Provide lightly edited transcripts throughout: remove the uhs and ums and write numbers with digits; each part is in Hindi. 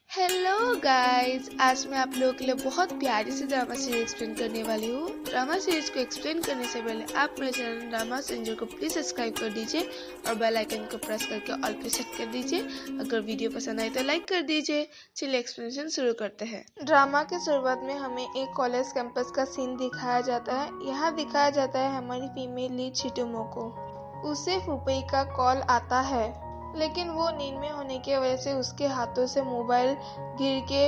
हेलो गाइस, आज मैं आप लोगों के लिए बहुत प्यारी सी ड्रामा सीरीज एक्सप्लेन करने वाली हूँ। ड्रामा सीरीज को एक्सप्लेन करने से पहले आप मेरे चैनल ड्रामा सेंजर को प्लीज सब्सक्राइब कर दीजिए और बेल आइकन को प्रेस करके ऑल पे सेट कर दीजिए। अगर वीडियो पसंद आए तो लाइक कर दीजिए। चलिए एक्सप्लेनेशन शुरू करते हैं। ड्रामा की शुरुआत में हमें एक कॉलेज कैंपस का सीन दिखाया जाता है। यहाँ दिखाया जाता है हमारी फीमेल लीड शिटोमो को। उसे फुपई का कॉल आता है, लेकिन वो नींद में होने की वजह से उसके हाथों से मोबाइल गिर के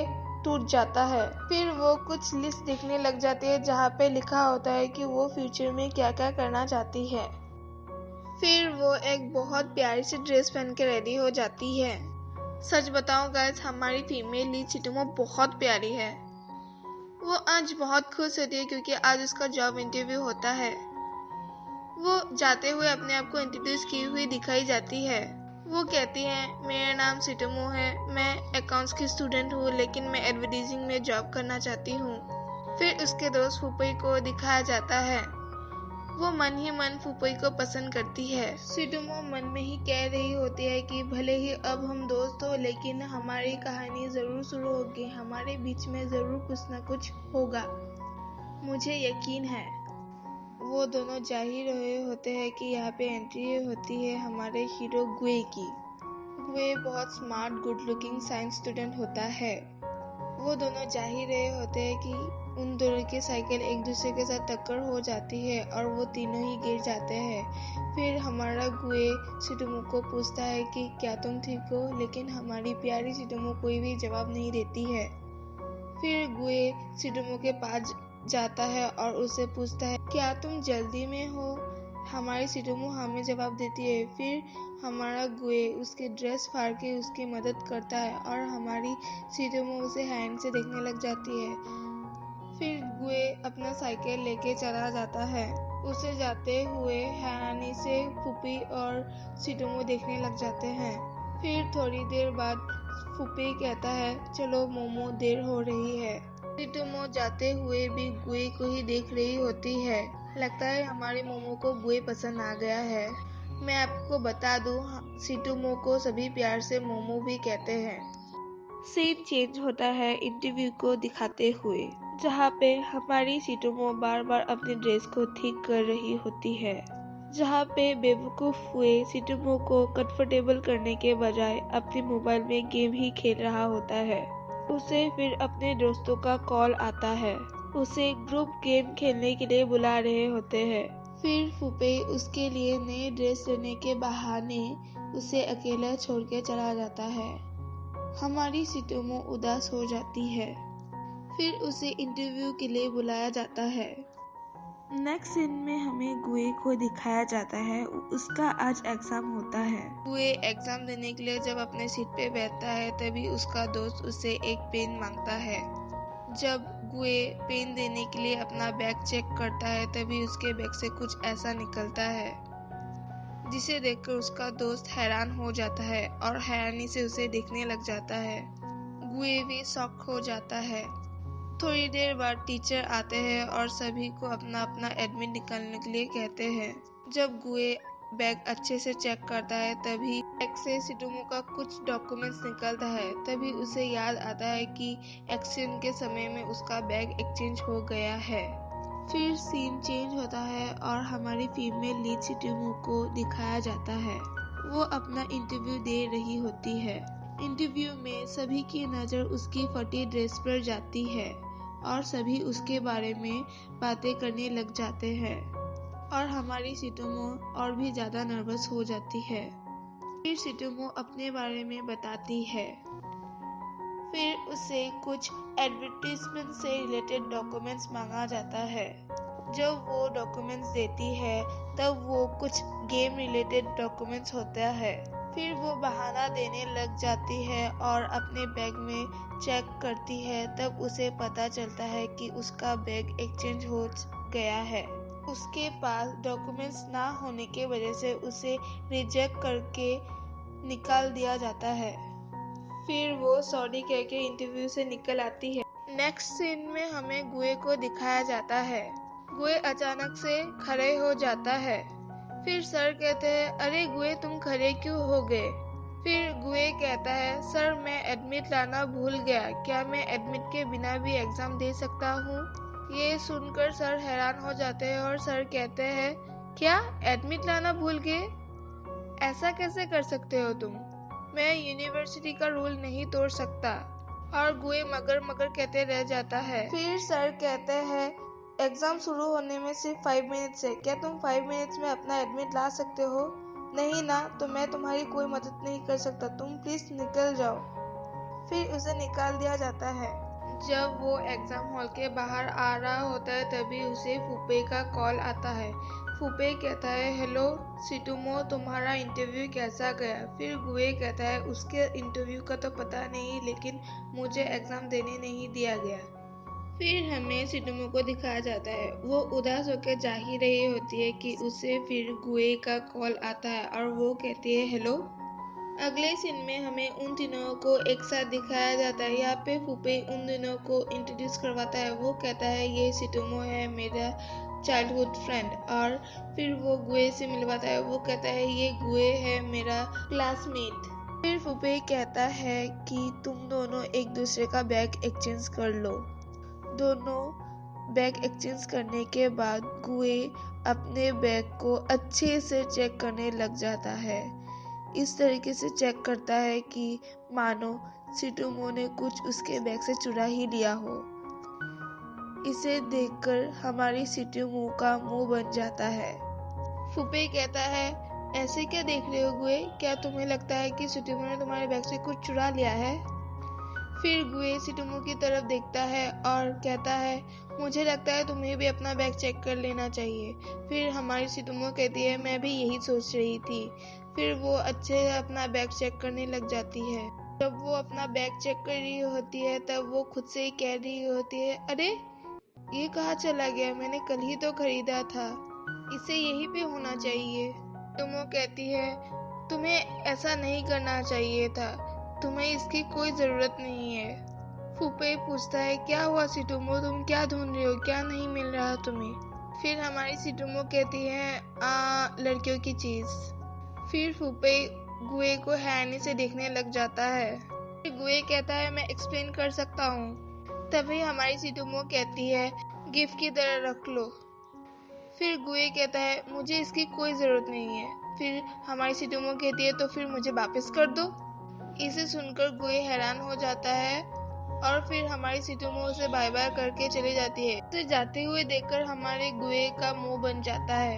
टूट जाता है। फिर वो कुछ लिस्ट देखने लग जाती है जहाँ पे लिखा होता है कि वो फ्यूचर में क्या क्या करना चाहती है। फिर वो एक बहुत प्यारी सी ड्रेस पहन के रेडी हो जाती है। सच बताऊं गाइस, हमारी फीमेल लीड चिटुमो बहुत प्यारी है। वो आज बहुत खुश होती है क्योंकि आज उसका जॉब इंटरव्यू होता है। वो जाते हुए अपने आप को इंट्रोड्यूस की हुई दिखाई जाती है। वो कहती है, मेरा नाम सिटोमो है, मैं अकाउंट्स की स्टूडेंट हूँ, लेकिन मैं एडवर्टाइजिंग में जॉब करना चाहती हूँ। फिर उसके दोस्त फुपई को दिखाया जाता है। वो मन ही मन फुपई को पसंद करती है। सिटोमो मन में ही कह रही होती है कि भले ही अब हम दोस्त हो, लेकिन हमारी कहानी जरूर शुरू होगी, हमारे बीच में जरूर कुछ न कुछ होगा, मुझे यकीन है। वो दोनों जा ही रहे होते हैं कि यहाँ पे एंट्री होती है हमारे हीरो गुए की। गुए बहुत smart good looking science student होता है। वो दोनों जा ही रहे होते हैं कि उन दोनों की साइकिल एक दूसरे के साथ टक्कर हो जाती है और वो तीनों ही गिर जाते हैं। फिर हमारा गुए सिटोमो को पूछता है कि क्या तुम ठीक हो, लेकिन हमारी प्यारी सिटोमो कोई भी जवाब नहीं देती है। फिर गुए सिटोमो के पास जाता है और उसे पूछता है, क्या तुम जल्दी में हो? हमारी सिटोमो हमें जवाब देती है। फिर हमारा गुए उसके ड्रेस फाड़ के उसकी मदद करता है और हमारी सिटोमो उसे हैंड से देखने लग जाती है। फिर गुए अपना साइकिल लेके चला जाता है। उसे जाते हुए हैरानी से फुपी और सिटोमो देखने लग जाते हैं। फिर थोड़ी देर बाद फुपी कहता है, चलो मोमो, देर हो रही है। सिटोमो जाते हुए भी गुए को ही देख रही होती है। लगता है हमारी मोमो को गुए पसंद आ गया है। मैं आपको बता दूं, सिटोमो को सभी प्यार से मोमो भी कहते हैं। सीन चेंज होता है इंटरव्यू को दिखाते हुए, जहाँ पे हमारी सिटोमो बार बार अपने ड्रेस को ठीक कर रही होती है। जहाँ पे बेवकूफ हुए सिटोमो को कंफर्टेबल करने के बजाय अपने मोबाइल में गेम ही खेल रहा होता है। उसे फिर अपने दोस्तों का कॉल आता है। उसे ग्रुप गेम खेलने के लिए बुला रहे होते हैं। फिर फुपे उसके लिए नए ड्रेस लेने के बहाने उसे अकेला छोड़ के चला जाता है। हमारी सिटोमो उदास हो जाती है। फिर उसे इंटरव्यू के लिए बुलाया जाता है। नेक्स्ट सीन में हमें गुए को दिखाया जाता है। उसका आज एग्जाम होता है। गुए एग्जाम देने के लिए जब अपने सीट पे बैठता है, तभी उसका दोस्त उसे एक पेन मांगता है। जब गुए पेन देने के लिए अपना बैग चेक करता है, तभी उसके बैग से कुछ ऐसा निकलता है जिसे देखकर उसका दोस्त हैरान हो जाता है और हैरानी से उसे देखने लग जाता है। गुए भी शॉक हो जाता है। थोड़ी देर बाद टीचर आते हैं और सभी को अपना अपना एडमिट निकालने के लिए कहते हैं। जब गुए बैग अच्छे से चेक करता है, तभी बैग से सिटोमो का कुछ डॉक्यूमेंट्स निकलता है। तभी उसे याद आता है कि एक्सीडेंट के समय में उसका बैग एक्सचेंज हो गया है। फिर सीन चेंज होता है और हमारी फीमेल लीड सिटोमो को दिखाया जाता है। वो अपना इंटरव्यू दे रही होती है। इंटरव्यू में सभी की नज़र उसकी फटी ड्रेस पर जाती है और सभी उसके बारे में बातें करने लग जाते हैं और हमारी सिटोमो और भी ज़्यादा नर्वस हो जाती है। फिर सिटोमो अपने बारे में बताती है। फिर उसे कुछ एडवर्टीजमेंट से रिलेटेड डॉक्यूमेंट्स मांगा जाता है। जब वो डॉक्यूमेंट्स देती है, तब वो कुछ गेम रिलेटेड डॉक्यूमेंट्स होता है। फिर वो बहाना देने लग जाती है और अपने बैग में चेक करती है। तब उसे पता चलता है कि उसका बैग एक्सचेंज हो गया है। उसके पास डॉक्यूमेंट्स ना होने के वजह से उसे रिजेक्ट करके निकाल दिया जाता है। फिर वो सॉरी कह के इंटरव्यू से निकल आती है। नेक्स्ट सीन में हमें गुए को दिखाया जाता है। गुए अचानक से खड़े हो जाता है। फिर सर कहते हैं, अरे गुए, तुम खड़े क्यों हो गए? फिर गुए कहता है, सर मैं एडमिट लाना भूल गया, क्या मैं एडमिट के बिना भी एग्जाम दे सकता हूँ? ये सुनकर सर हैरान हो जाते हैं और सर कहते हैं, क्या एडमिट लाना भूल गए? ऐसा कैसे कर सकते हो तुम? मैं यूनिवर्सिटी का रूल नहीं तोड़ सकता। और गुए मगर मगर कहते रह जाता है। फिर सर कहते हैं, एग्जाम शुरू होने में सिर्फ 5 मिनट्स है, क्या तुम 5 मिनट्स में अपना एडमिट ला सकते हो? नहीं ना, तो मैं तुम्हारी कोई मदद नहीं कर सकता, तुम प्लीज निकल जाओ। फिर उसे निकाल दिया जाता है। जब वो एग्जाम हॉल के बाहर आ रहा होता है तभी उसे फूपे का कॉल आता है। फूपे कहता है, हेलो सिटुमो, तुम्हारा इंटरव्यू कैसा गया? फिर गुए कहता है, उसके इंटरव्यू का तो पता नहीं, लेकिन मुझे एग्जाम देने नहीं दिया गया। फिर हमें सिटुमो को दिखाया जाता है, वो उदास होकर जा ही रही होती है कि उसे फिर गुए का कॉल आता है और वो कहती है, हेलो। अगले सीन में हमें उन तीनों को एक साथ दिखाया जाता है। यहाँ पे फूपे उन दोनों को इंट्रोड्यूस करवाता है। वो कहता है, ये सिटुमो है मेरा चाइल्डहुड फ्रेंड, और फिर वो गुए से मिलवाता है। वो कहता है, ये गुए है मेरा क्लासमेट। फिर फूपे कहता है कि तुम दोनों एक दूसरे का बैग एक्सचेंज कर लो। दोनों बैग एक्सचेंज करने के बाद गुए अपने बैग को अच्छे से चेक करने लग जाता है। इस तरीके से चेक करता है कि मानो सिटुमो ने कुछ उसके बैग से चुरा ही लिया हो। इसे देखकर हमारी सिटुमो का मुंह बन जाता है। फूपे कहता है, ऐसे क्या देख रहे हो गुए? क्या तुम्हें लगता है कि सिटुमो ने तुम्हारे बैग से कुछ चुरा लिया है? फिर गुए सिटुमो की तरफ देखता है और कहता है, मुझे लगता है तुम्हें भी अपना बैग चेक कर लेना चाहिए। फिर हमारी सिटुमो कहती है, मैं भी यही सोच रही थी। फिर वो अच्छे से अपना बैग चेक करने लग जाती है। जब वो अपना बैग चेक कर रही होती है तब वो खुद से ही कह रही होती है, अरे ये कहाँ चला गया? मैंने कल ही तो खरीदा था, इसे यहीं पे होना चाहिए। सिटुमो कहती है, तुम्हें ऐसा नहीं करना चाहिए था, तुम्हें इसकी कोई जरूरत नहीं है। फूपे पूछता है, क्या हुआ सिटुमो, तुम क्या ढूंढ रहे हो, क्या नहीं मिल रहा तुम्हें? फिर हमारी सिटुमो कहती है, लड़कियों की चीज। फिर फूपे गुए को हैरानी से देखने लग जाता है। फिर गुए कहता है, मैं एक्सप्लेन कर सकता हूँ। तभी हमारी सिटुमो कहती है, गिफ्ट की तरह रख लो। फिर गुए कहता है, मुझे इसकी कोई जरूरत नहीं है। फिर हमारी सिटुमो कहती है, तो फिर मुझे वापस कर दो। इसे सुनकर गुए हैरान हो जाता है और फिर हमारी सिटुमो उसे बाय बाय करके चली जाती है। उसे जाते हुए देखकर हमारे गुए का मुंह बन जाता है।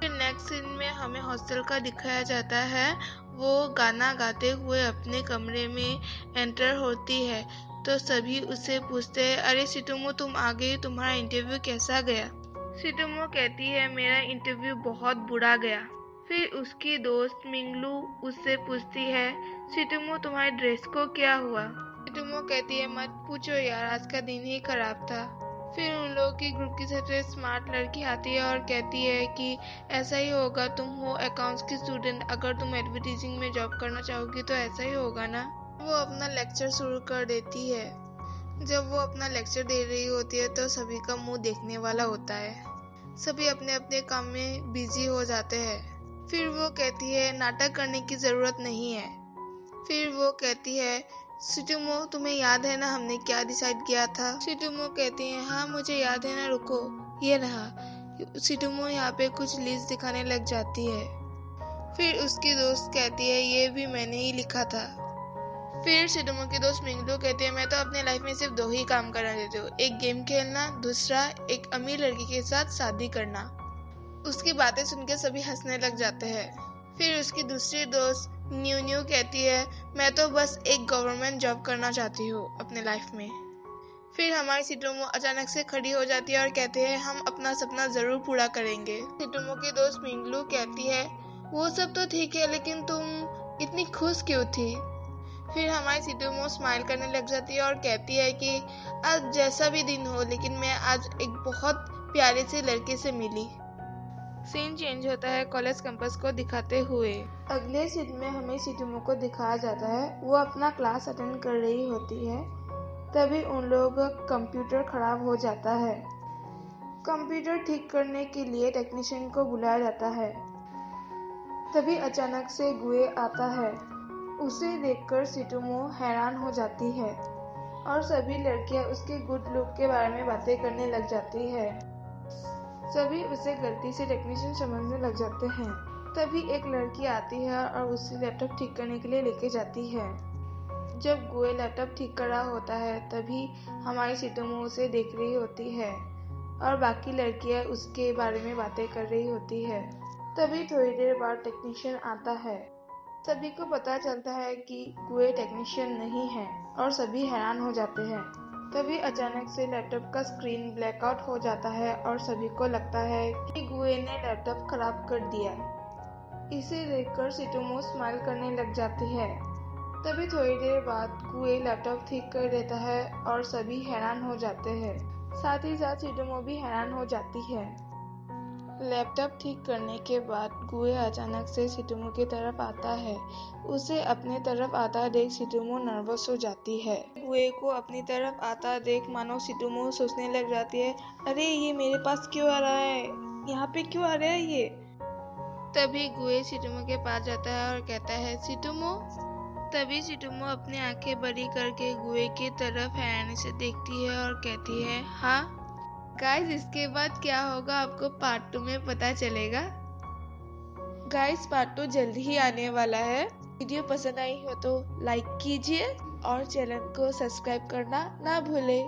फिर नेक्स्ट सीन में हमें हॉस्टल का दिखाया जाता है। वो गाना गाते हुए अपने कमरे में एंटर होती है तो सभी उसे पूछते हैं, अरे सिटुमो तुम आ गई, तुम्हारा इंटरव्यू कैसा गया? सिटुमो कहती है, मेरा इंटरव्यू बहुत बुरा गया। फिर उसकी दोस्त मिंगलू उससे पूछती है, सिटुमो तुम्हारे ड्रेस को क्या हुआ? सिटुमो कहती है, मत पूछो यार, आज का दिन ही खराब था। फिर उन लोगों की ग्रुप की सबसे स्मार्ट लड़की आती है और कहती है कि ऐसा ही होगा, तुम हो अकाउंट्स की स्टूडेंट, अगर तुम एडवर्टाइजिंग में जॉब करना चाहोगी तो ऐसा ही होगा ना। वो अपना लेक्चर शुरू कर देती है। जब वो अपना लेक्चर दे रही होती है तो सभी का मुंह देखने वाला होता है। सभी अपने अपने काम में बिजी हो जाते हैं। फिर वो कहती है, नाटक करने की जरूरत नहीं है। फिर वो कहती है, सिटुमो तुम्हें याद है ना हमने क्या डिसाइड किया था? सिटुमो कहती है, हाँ मुझे याद है ना, रुको ये रहा। सिटुमो यहाँ पे कुछ लिस्ट दिखाने लग जाती है। फिर उसकी दोस्त कहती है, ये भी मैंने ही लिखा था। फिर सिटुमो की दोस्त मिंगलू कहती है, मैं तो अपने लाइफ में सिर्फ 2 ही काम करना चाहती हूँ, एक गेम खेलना, दूसरा एक अमीर लड़की के साथ शादी करना। उसकी बातें सुनकर सभी हंसने लग जाते हैं। फिर उसकी दूसरी दोस्त न्यू कहती है, मैं तो बस एक गवर्नमेंट जॉब करना चाहती हूँ अपने लाइफ में। फिर हमारी सिटुमो अचानक से खड़ी हो जाती है और कहते हैं, हम अपना सपना जरूर पूरा करेंगे। सिटुमो की दोस्त मिंगलू कहती है, वो सब तो ठीक है, लेकिन तुम इतनी खुश क्यों थी? फिर हमारी सिटुमो स्माइल करने लग जाती है और कहती है कि आज जैसा भी दिन हो, लेकिन मैं आज एक बहुत प्यारे से लड़के से मिली। सीन चेंज होता है कॉलेज कैंपस को दिखाते हुए। अगले सीन में हमें सिटुमो को दिखाया जाता है, वो अपना क्लास अटेंड कर रही होती है। तभी उन लोगों का कंप्यूटर खराब हो जाता है। कंप्यूटर ठीक करने के लिए टेक्नीशियन को बुलाया जाता है। तभी अचानक से गुए आता है उसे देखकर सिटोमो हैरान हो जाती है और सभी लड़कियां उसके गुड लुक के बारे में बातें करने लग जाती है। सभी उसे गलती से टेक्नीशियन समझने लग जाते हैं। तभी एक लड़की आती है और उसे लैपटॉप ठीक करने के लिए लेके जाती है। जब गुए लैपटॉप ठीक कर रहा होता है तभी हमारी सिटोमो उसे देख रही होती है और बाकी लड़कियां उसके बारे में बातें कर रही होती है। तभी थोड़ी देर बाद टेक्नीशियन आता है। सभी को पता चलता है कि गुए टेक्नीशियन नहीं है और सभी हैरान हो जाते हैं। तभी अचानक से लैपटॉप का स्क्रीन ब्लैकआउट हो जाता है और सभी को लगता है कि गुए ने लैपटॉप खराब कर दिया। इसे देखकर सिटोमो स्माइल करने लग जाती है। तभी थोड़ी देर बाद गुए लैपटॉप ठीक कर देता है और सभी हैरान हो जाते हैं। साथ ही साथ सिटोमो भी हैरान हो जाती है। लैपटॉप ठीक करने के बाद गुए अचानक से सिटोमो की तरफ आता है। उसे अपने तरफ आता देख सिटोमो नर्वस हो जाती है। गुए को अपनी तरफ आता देख मानो सिटोमो सोचने लग जाती है, अरे ये मेरे पास क्यों आ रहा है, यहाँ पे क्यों आ रहा है ये। तभी गुए सिटोमो के पास जाता है और कहता है, सिटोमो। तभी सिटोमो अपनी आंखें बड़ी करके गुए की तरफ हैरानी से देखती है और कहती है, हाँ गाइस, इसके बाद क्या होगा आपको पार्ट 2 में पता चलेगा। गाइस, पार्ट 2 जल्दी ही आने वाला है। वीडियो पसंद आई हो तो लाइक कीजिए और चैनल को सब्सक्राइब करना ना भूले।